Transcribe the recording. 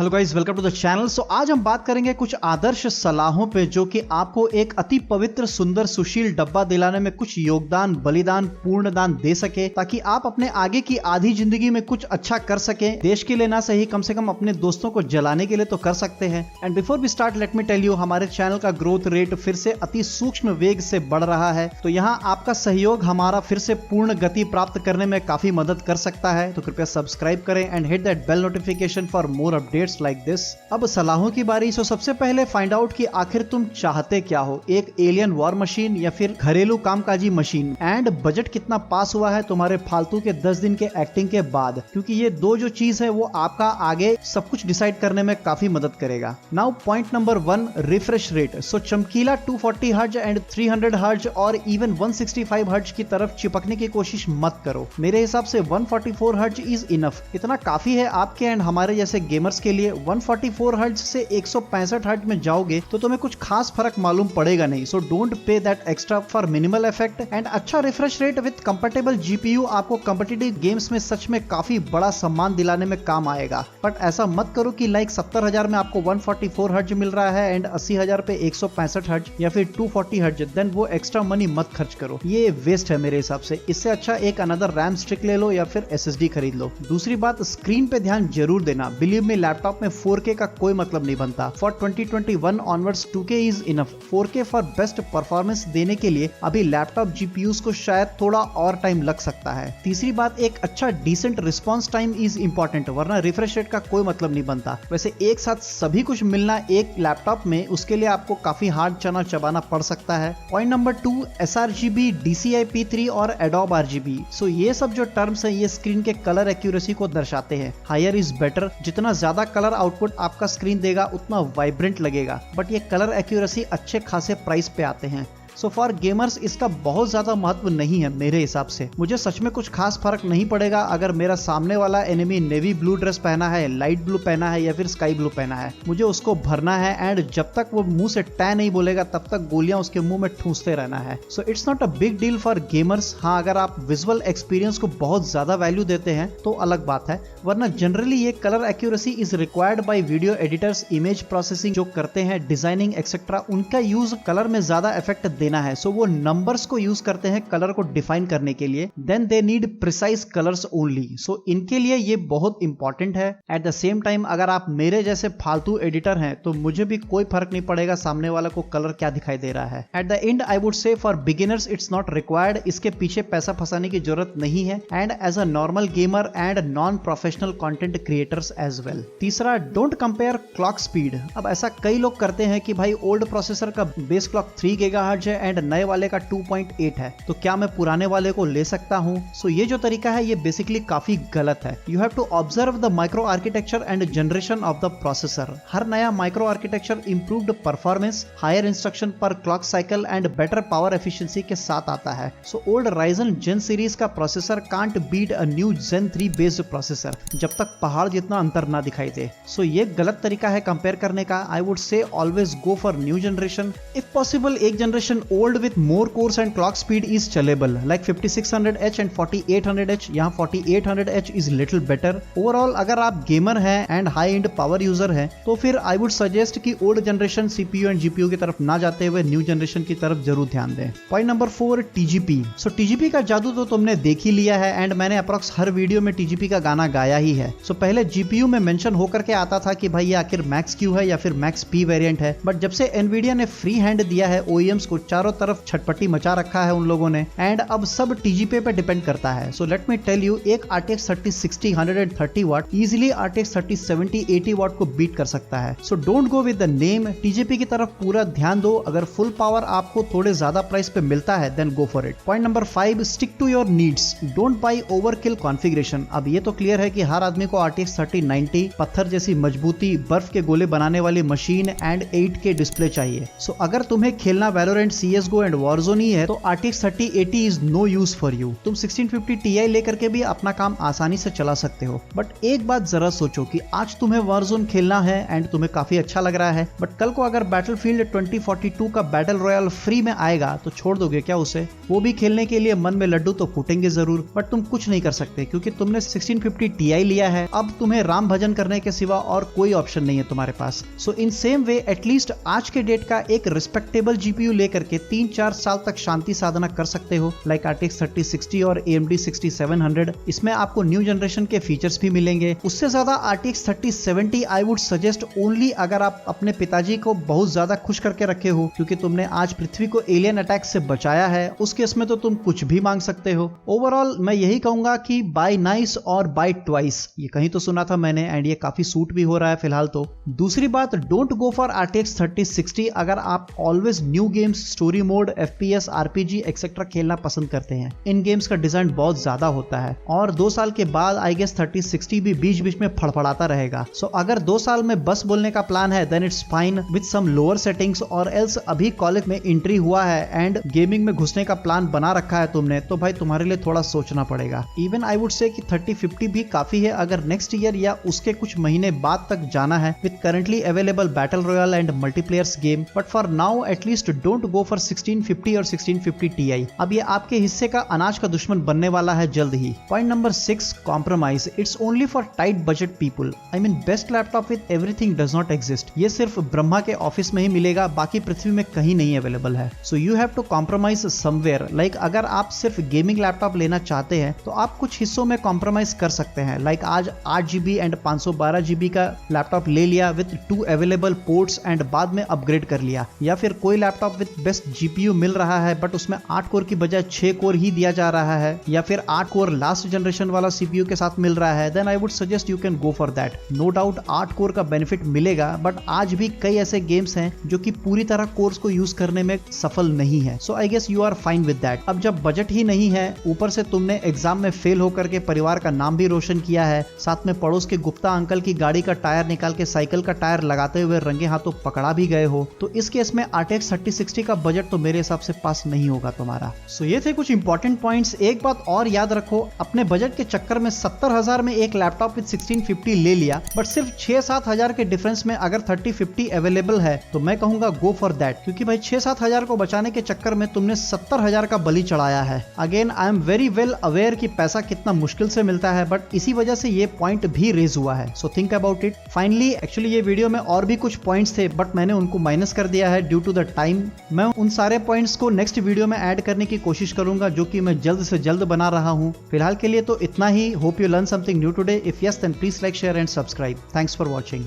Hello guys, welcome to the channel. आज हम बात करेंगे कुछ आदर्श सलाहों पे जो कि आपको एक अति पवित्र सुंदर सुशील डब्बा दिलाने में कुछ योगदान, बलिदान, पूर्ण दान दे सके, ताकि आप अपने आगे की आधी जिंदगी में कुछ अच्छा कर सके। देश के लिए ना सही, कम से कम अपने दोस्तों को जलाने के लिए तो कर सकते हैं। And before we start, let me tell you, हमारे चैनल का ग्रोथ रेट फिर से अति सूक्ष्म वेग से बढ़ रहा है, तो यहाँ आपका सहयोग हमारा फिर से पूर्ण गति प्राप्त करने में काफी मदद कर सकता है। तो कृपया सब्सक्राइब करें and hit that bell notification for more updates like this. अब सलाहों की बारी। सबसे पहले फाइंड आउट कि आखिर तुम चाहते क्या हो, एक एलियन वॉर मशीन या फिर घरेलू कामकाजी मशीन। एंड बजट कितना पास हुआ है तुम्हारे फालतू के 10 दिन के एक्टिंग के बाद, क्योंकि ये दो जो चीज है वो आपका आगे सब कुछ डिसाइड करने में काफी मदद करेगा। Now point number 1, refresh rate. चमकीला 240 हर्ट्ज एंड 300 हर्ट्ज और इवन 165 हर्ट्ज की तरफ चिपकने की कोशिश मत करो। मेरे हिसाब से 144 हर्ट्ज इज इनफ, इतना काफी है आपके एंड हमारे जैसे गेमर्स के लिए। 144 हर्ट्ज से 165 हर्ट्ज में जाओगे तो तुम्हें कुछ खास फर्क मालूम पड़ेगा नहीं। So don't pay that extra for minimal effect. And अच्छा refresh rate with compatible GPU आपको कॉम्पिटिटिव गेम्स में सच में काफी बड़ा सम्मान दिलाने में काम आएगा। बट ऐसा मत करो कि लाइक 70,000 में आपको 144 हर्ट्ज मिल रहा है एंड 80,000 पे 165 हर्ट्ज या फिर 240 हर्ट्ज, देन वो एक्स्ट्रा मनी मत खर्च करो, ये वेस्ट है मेरे हिसाब से। इससे अच्छा एक अनदर रैम स्टिक ले लो या फिर एसएसडी खरीद लो। दूसरी बात, स्क्रीन पे ध्यान जरूर देना। बिलीव मी, लैपटॉप में 4K का कोई मतलब नहीं बनता। For 2021 onwards 2K is enough. 4K for best performance देने के लिए अभी लैपटॉप जीपीयूज को शायद थोड़ा और टाइम लग सकता है। तीसरी बात, एक अच्छा decent response time is important, वरना रिफ्रेश रेट का कोई मतलब नहीं बनता। वैसे एक साथ सभी कुछ मिलना एक लैपटॉप में, उसके लिए आपको काफी हार्ड चना चबाना पड़ सकता है। Point number 2, sRGB, DCI P3 और Adobe RGB। ये सब जो टर्म्स है ये स्क्रीन के कलर एक्यूरेसी को दर्शाते हैं। हायर इज बेटर, जितना ज्यादा कलर आउटपुट आपका स्क्रीन देगा उतना वाइब्रेंट लगेगा, बट ये कलर एक्यूरेसी अच्छे खासे प्राइस पे आते हैं। सो फॉर गेमर्स इसका बहुत ज्यादा महत्व नहीं है मेरे हिसाब से। मुझे सच में कुछ खास फर्क नहीं पड़ेगा अगर मेरा सामने वाला एनिमी नेवी ब्लू ड्रेस पहना है, लाइट ब्लू पहना है या फिर स्काई ब्लू पहना है। मुझे उसको भरना है एंड जब तक वो मुंह से टै नहीं बोलेगा तब तक गोलियां उसके मुंह में ठूंसते रहना है। So it's not a big deal for gamers. हाँ, अगर आप विजुअल एक्सपीरियंस को बहुत ज्यादा वैल्यू देते हैं तो अलग बात है, वरना जनरली ये colour accuracy is required by video editors, image processing जो करते हैं, डिजाइनिंग एक्सेट्रा। उनका यूज कलर में ज्यादा इफेक्ट देना है। सो वो नंबर्स को यूज करते हैं कलर को डिफाइन करने के लिए। Then they need precise colours only. So इनके लिए ये बहुत इंपॉर्टेंट है। एट द सेम टाइम अगर आप मेरे जैसे फालतू एडिटर हैं तो मुझे भी कोई फर्क नहीं पड़ेगा सामने वाला को कलर क्या दिखाई दे रहा है। At the end I would say for beginners it's not required. इसके पीछे पैसा फंसाने की जरूरत नहीं है and as a normal gamer and non professional content creators as well. तीसरा, डोंट कंपेयर क्लॉक स्पीड। अब ऐसा कई लोग करते हैं कि भाई ओल्ड प्रोसेसर का बेस क्लॉक 3 GHz है एंड नए वाले का 2.8 है, तो क्या मैं पुराने वाले को ले सकता हूं? सो ये जो तरीका है ये बेसिकली काफी गलत है। You have to observe the micro architecture and generation of the processor. हर नया micro architecture improved performance, higher instruction per clock cycle and better power efficiency के साथ आता है। So old Ryzen Gen series का processor can't beat a new Gen 3 based processor जब तक पहाड़ जितना अंतर ना दिखाई दे। सो ये गलत तरीका है कंपेयर करने का। I would say always go for new generation. If possible एक generation old with more cores and clock speed is चलेबल, लाइक 5600H एंड 4800H। यहाँ 4800H is little better. Overall अगर आप गेमर हैं and high and power user हैं तो फिर आई would suggest कि old generation CPU and GPU की तरफ ना जाते हुए न्यू जनरेशन की तरफ जरूर ध्यान दें। Point number 4, TGP. So TGP का जादू तो तुमने देख ही लिया है एंड मैंने अप्रॉक्स हर वीडियो में टीजीपी का गाना गाया ही है। सो पहले जीपीयू में मेंशन होकर के आता था कि भाई ये आखिर मैक्स क्यू है या फिर मैक्स पी वेरिएंट है, बट जब से एनवीडिया ने फ्री हैंड दिया है ओईएम्स को, चारों तरफ छटपटी मचा रखा है उन लोगों ने एंड अब सब टीजीपी पे डिपेंड करता है। So let me tell you, एक RTX 3060 130 watt easily RTX 3070 80 watt को बीट कर सकता है। So don't go with the name, TGP की तरफ पूरा ध्यान दो। अगर फुल पावर आपको थोड़े ज्यादा प्राइस पे मिलता है then go for it. Point number 5, stick to your needs, don't buy overkill configuration. अब ये तो क्लियर है कि हर आदमी को RTX 3090, पत्थर जैसी मजबूती, बर्फ के गोले बनाने वाली मशीन एंड 8K डिस्प्ले चाहिए। सो अगर तुम्हें खेलना वैलोरेंट CSGO एंड Warzone ही है तो RTX 3080 is no use for you. तुम 1650 Ti लेकर के भी अपना काम आसानी से चला सकते हो। बट एक बात जरा सोचो कि आज तुम्हें Warzone खेलना है एंड तुम्हें काफी अच्छा लग रहा है, बट कल को अगर Battlefield 2042 का बैटल रॉयल फ्री में आएगा तो छोड़ दोगे क्या उसे? वो भी खेलने के लिए मन में लड्डू तो फूटेंगे जरूर, बट तुम कुछ नहीं कर सकते क्योंकि तुमने 1650 Ti लिया है। अब तुम्हें राम भजन करने के सिवा और कोई ऑप्शन नहीं है तुम्हारे पास। सो इन सेम वे एटलीस्ट आज के डेट का एक रिस्पेक्टेबल GPU लेकर के 3-4 साल तक शांति साधना कर सकते हो, लाइक RTX 3060 और AMD 6700। इसमें आपको न्यू जनरेशन के फीचर्स भी मिलेंगे। उससे ज्यादा RTX 3070 I would suggest only अगर आप अपने पिताजी को बहुत ज्यादा खुश करके रखे हो, क्योंकि तुमने आज पृथ्वी को एलियन अटैक से बचाया है। उस केस में तो तुम कुछ भी मांग सकते हो। ओवरऑल मैं यही कहूंगा कि बाय नाइस और बाय ट्वाइस, ये कहीं तो सुना था मैंने एंड ये काफी सूट भी हो रहा है फिलहाल तो। दूसरी बात, डोंट गो फॉर RTX 3060 अगर आप always new games, story mode, FPS, RPG etcetera खेलना पसंद करते हैं। इन गेम्स का डिजाइन बहुत ज्यादा होता है और 2 साल के बाद आई गेस 3060 भी बीच बीच में फड़फड़ाता रहेगा। सो अगर 2 साल में बस बोलने का प्लान है then it's fine with some lower settings, और एल्स अभी कॉलेज में एंट्री हुआ है एंड गेमिंग में घुसने का प्लान बना रखा है तुमने, तो भाई तुम्हारे लिए थोड़ा सोचना पड़ेगा। इवन आई वुड से कि 3050 भी काफी है अगर नेक्स्ट ईयर या उसके कुछ महीने बाद तक जाना है with currently available battle royal and multipliers game. But for now at least don't go for 1650 और 1650 Ti। अब ये आपके हिस्से का अनाज का दुश्मन बनने वाला है जल्द ही। Point number 6, compromise. It's only for tight budget people. I mean best laptop with everything does not exist. ये सिर्फ ब्रह्मा के ऑफिस में ही मिलेगा, बाकी पृथ्वी में कहीं नहीं अवेलेबल है। So you have to compromise somewhere. Like अगर आप सिर्फ गेमिंग लैपटॉप लेना चाहते हैं तो आप कुछ हिस्सों में कॉम्प्रोमाइज कर सकते हैं। लाइक आज 8GB एंड 512GB का लैपटॉप ले लिया विद 2 अवेलेबल पोर्ट्स एंड बाद में अपग्रेड कर लिया, या फिर कोई लैपटॉप विद बेस्ट GPU मिल रहा है बट उसमें 8 कोर की बजाय 6 कोर ही दिया जा रहा है, या फिर 8 कोर लास्ट जनरेशन वाला CPU के साथ मिल रहा है, then I would suggest you can go for that. No doubt 8 core का बेनिफिट मिलेगा, बट आज भी कई ऐसे गेम्स हैं जो कि पूरी तरह कोर्स को यूज करने में सफल नहीं है। So I guess you are fine with that. अब जब बजट ही नहीं है, ऊपर से तुमने एग्जाम में फेल होकर के परिवार का नाम भी रोशन किया है, साथ में पड़ोस के गुप्ता अंकल की गाड़ी का टायर निकाल के साइकिल का टायर लगाते हुए रंगे हाथों पकड़ा भी गए हो, तो इस केस में RTX 3060 का बजट तो मेरे हिसाब से पास नहीं होगा तुम्हारा। सो ये थे कुछ इंपॉर्टेंट पॉइंट्स। एक बात और याद रखो, अपने बजट के चक्कर में 70,000 में एक लैपटॉप विद 1650 ले लिया, बट सिर्फ 6-7 हजार के डिफरेंस में अगर 3050 अवेलेबल है तो मैं कहूंगा गो फॉर दैट, क्योंकि भाई 6-7 हजार को बचाने के चक्कर में तुमने 70,000 का बलि चढ़ाया है। Again I am very well aware कि पैसा कितना मुश्किल से मिलता है, बट इसी वजह से ये पॉइंट भी रेज हुआ है। So think about it. Finally actually ये वीडियो में और भी कुछ पॉइंट्स थे बट मैंने उनको माइनस कर दिया है ड्यू टू द टाइम। मैं उन सारे पॉइंट्स को नेक्स्ट वीडियो में ऐड करने की कोशिश करूंगा, जो कि मैं जल्द से जल्द बना रहा हूं। फिलहाल के लिए तो इतना ही। Hope you learn something new today. If yes then please like, share and subscribe. Thanks for watching.